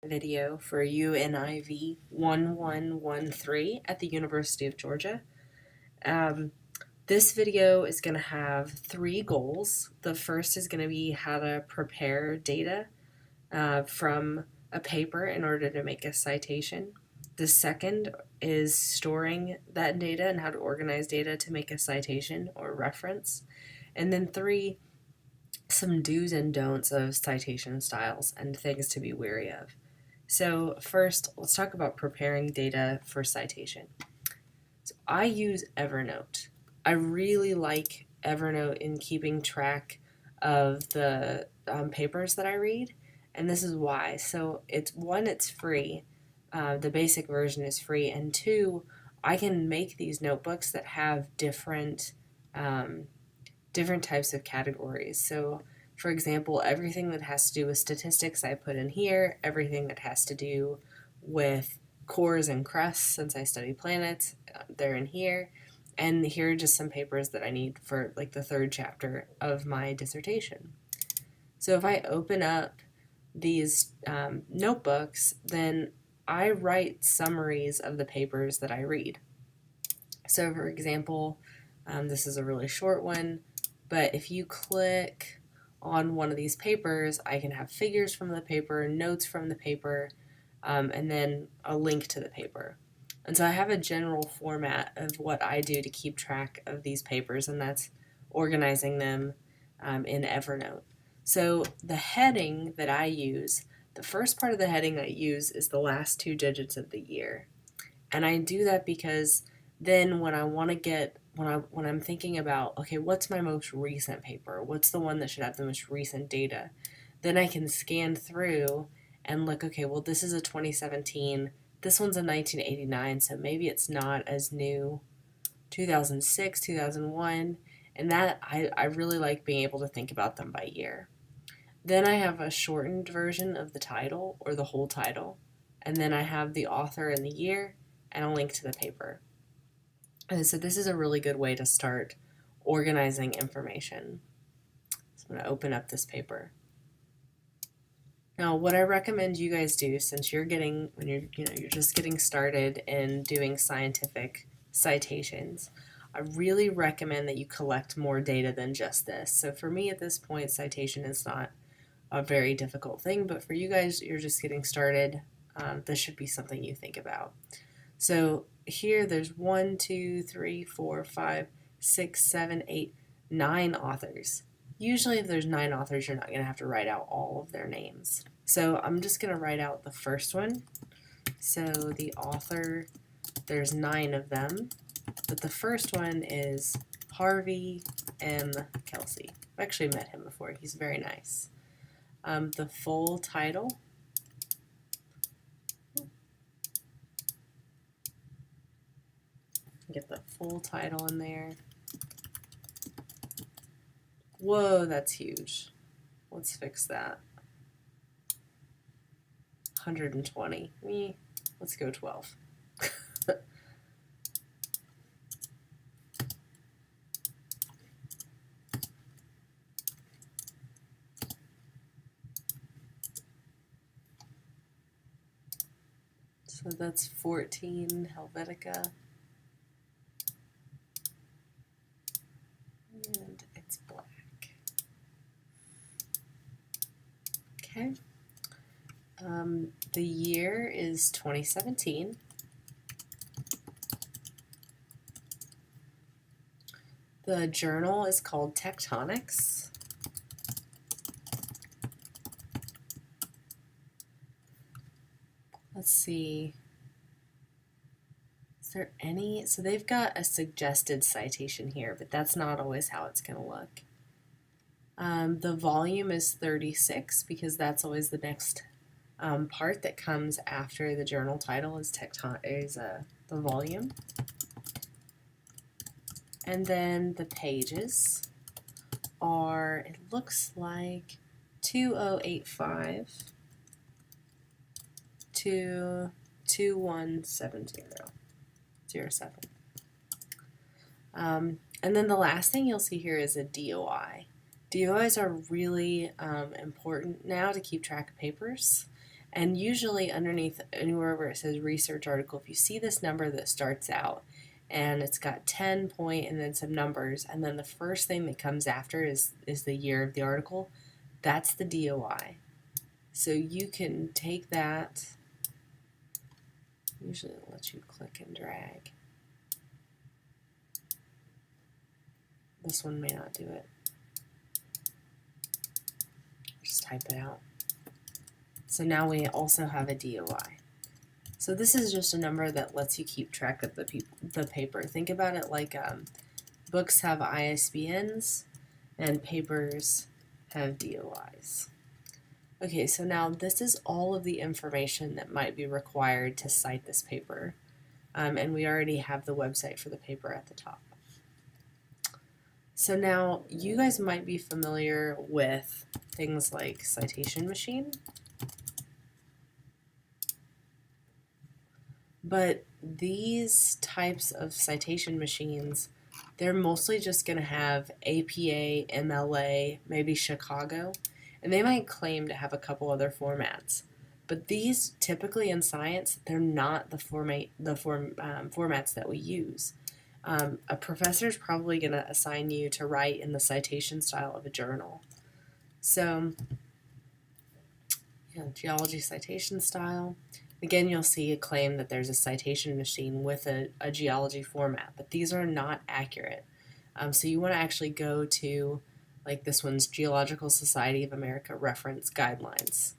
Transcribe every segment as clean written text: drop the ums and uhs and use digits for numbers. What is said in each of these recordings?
video for UNIV 1113 at the University of Georgia. This video is going to have 3 goals. The first is going to be how to prepare data from a paper in order to make a citation. The second is storing that data and how to organize data to make a citation or reference. And then 3, some do's and don'ts of citation styles and things to be wary of. So first, let's talk about preparing data for citation. So I use Evernote. I really like Evernote in keeping track of the papers that I read, and this is why. So it's free. The basic version is free, and 2, I can make these notebooks that have different types of categories. So, for example, everything that has to do with statistics I put in here, everything that has to do with cores and crusts, since I study planets, they're in here. And here are just some papers that I need for like the 3rd chapter of my dissertation. So if I open up these notebooks, then I write summaries of the papers that I read. So for example, this is a really short one, but if you click on one of these papers, I can have figures from the paper, notes from the paper, and then a link to the paper. And so I have a general format of what I do to keep track of these papers, and that's organizing them in Evernote. So the heading that I use, the first part of the heading I use is the last 2 digits of the year. And I do that because then when I want to get, when I'm thinking about, okay, what's my most recent paper? What's the one that should have the most recent data? Then I can scan through and look, okay, well, this is a 2017, this one's a 1989, so maybe it's not as new, 2006, 2001, and that I really like being able to think about them by year. Then I have a shortened version of the title or the whole title, and then I have the author and the year and a link to the paper. And so this is a really good way to start organizing information. So I'm going to open up this paper. Now, what I recommend you guys do, since you're just getting started in doing scientific citations, I really recommend that you collect more data than just this. So for me at this point, citation is not a very difficult thing, but for you guys, you're just getting started, this should be something you think about. So here there's 1, 2, 3, 4, 5, 6, 7, 8, 9 authors. Usually if there's 9 authors, you're not going to have to write out all of their names. So I'm just going to write out the first one. So the author, there's 9 of them, but the first one is Harvey M. Kelsey. I've actually met him before. He's very nice. The full title, get the full title in there. Whoa, that's huge. Let's fix that. 120. Let's go 12. So that's 14 Helvetica. And it's black. Okay. The year is 2017. The journal is called Tectonics. Let's see. Is there any? So they've got a suggested citation here, but that's not always how it's going to look. The volume is 36 because that's always the next part that comes after the journal title is the volume. And then the pages are, it looks like 2085 to 217007. And then the last thing you'll see here is a DOI. DOIs are really important now to keep track of papers. And usually underneath anywhere where it says research article, if you see this number that starts out and it's got 10 point and then some numbers, and then the first thing that comes after is the year of the article, that's the DOI. So you can take that, usually it lets you click and drag. This one may not do it. Just type it out. So now we also have a DOI. So this is just a number that lets you keep track of the paper. Think about it like books have ISBNs and papers have DOIs. Okay, so now this is all of the information that might be required to cite this paper. And we already have the website for the paper at the top. So now you guys might be familiar with things like Citation Machine. But these types of citation machines, they're mostly just going to have APA, MLA, maybe Chicago, and they might claim to have a couple other formats. But these, typically in science, they're not the formats that we use. A professor is probably going to assign you to write in the citation style of a journal. So, geology citation style. Again, you'll see a claim that there's a citation machine with a geology format, but these are not accurate. So you want to actually go to, like this one's Geological Society of America reference guidelines.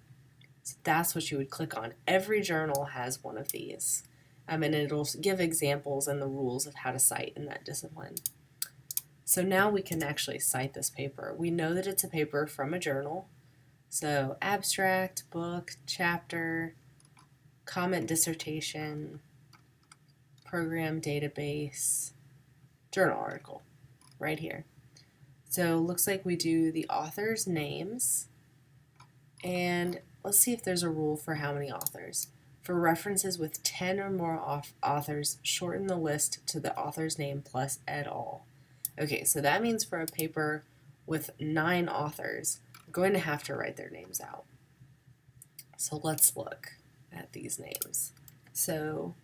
So that's what you would click on. Every journal has one of these, and it'll give examples and the rules of how to cite in that discipline. So now we can actually cite this paper. We know that it's a paper from a journal. So abstract, book, chapter, comment dissertation, program database, journal article, right here. So looks like we do the author's names, and let's see if there's a rule for how many authors. For references with 10 or more authors, shorten the list to the author's name plus et al. Okay, so that means for a paper with 9 authors, we're going to have to write their names out. So let's look at these names. So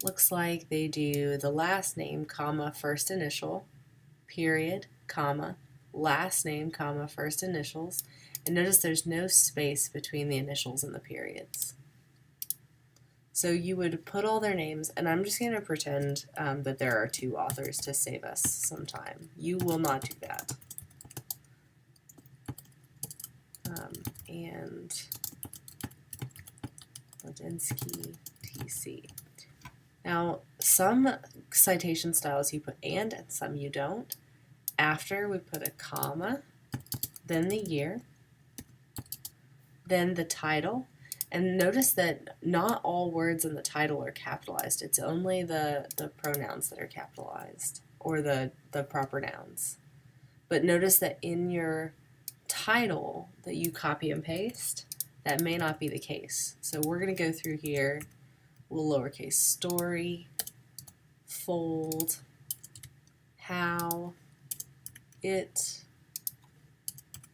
looks like they do the last name, comma, first initial, period, comma, last name, comma, first initials, and notice there's no space between the initials and the periods. So you would put all their names, and I'm just going to pretend that there are 2 authors to save us some time. You will not do that. And Ladinsky, TC. Now, some citation styles you put and some you don't. After, we put a comma, then the year, then the title. And notice that not all words in the title are capitalized. It's only the pronouns that are capitalized, or the proper nouns. But notice that in your title that you copy and paste, that may not be the case. So we're going to go through here. We'll lowercase story, fold, how it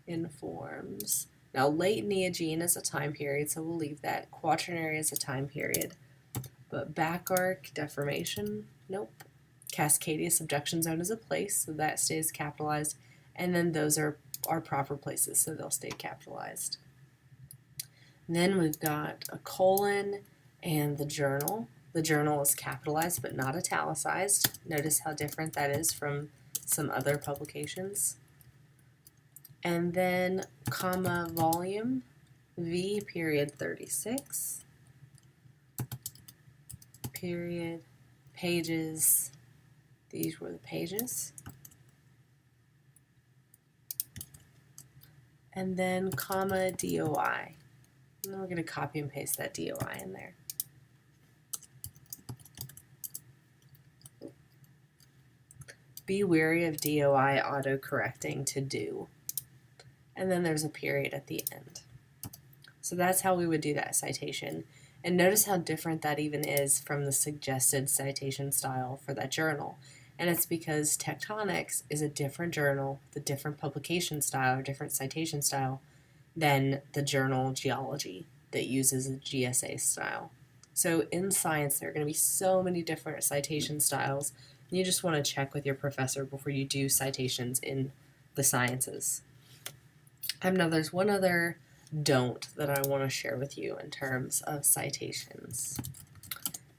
informs. Now, late Neogene is a time period, so we'll leave that. Quaternary is a time period. But back arc, deformation, nope. Cascadia subduction zone is a place, so that stays capitalized. And then those are proper places, so they'll stay capitalized. Then we've got a colon and the journal. The journal is capitalized but not italicized. Notice how different that is from some other publications. And then comma volume, V period 36, period, pages, these were the pages. And then comma DOI. And then we're going to copy and paste that DOI in there. Be wary of DOI auto-correcting to do. And then there's a period at the end. So that's how we would do that citation. And notice how different that even is from the suggested citation style for that journal. And it's because Tectonics is a different journal, the different publication style, or different citation style, than the journal Geology that uses a GSA style. So in science, there are going to be so many different citation styles, and you just want to check with your professor before you do citations in the sciences. Now, there's one other don't that I want to share with you in terms of citations,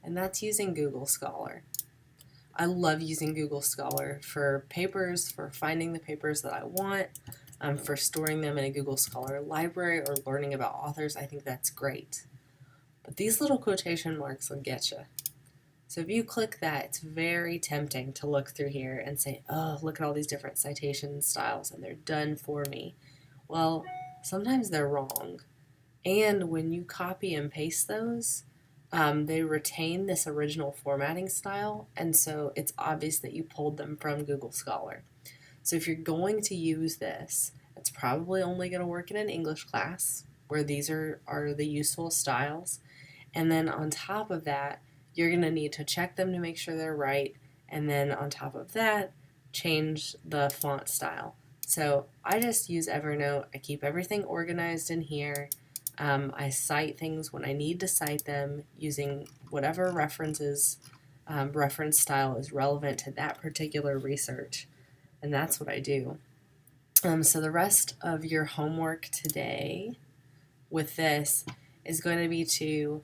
and that's using Google Scholar. I love using Google Scholar for papers, for finding the papers that I want, for storing them in a Google Scholar library or learning about authors. I think that's great. But these little quotation marks will get you. So if you click that, it's very tempting to look through here and say, oh, look at all these different citation styles and they're done for me. Well, sometimes they're wrong. And when you copy and paste those, they retain this original formatting style, and so it's obvious that you pulled them from Google Scholar. So if you're going to use this, it's probably only going to work in an English class where these are the useful styles. And then on top of that, you're going to need to check them to make sure they're right. And then on top of that, change the font style. So I just use Evernote. I keep everything organized in here. I cite things when I need to cite them using whatever reference style is relevant to that particular research. And that's what I do. So the rest of your homework today with this is going to be to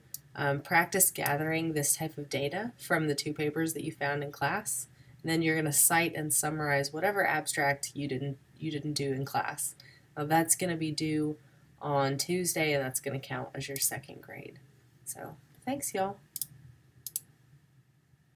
practice gathering this type of data from the 2 papers that you found in class. And then you're going to cite and summarize whatever abstract you didn't do in class. Now that's going to be due on Tuesday, and that's going to count as your 2nd grade. So thanks, y'all.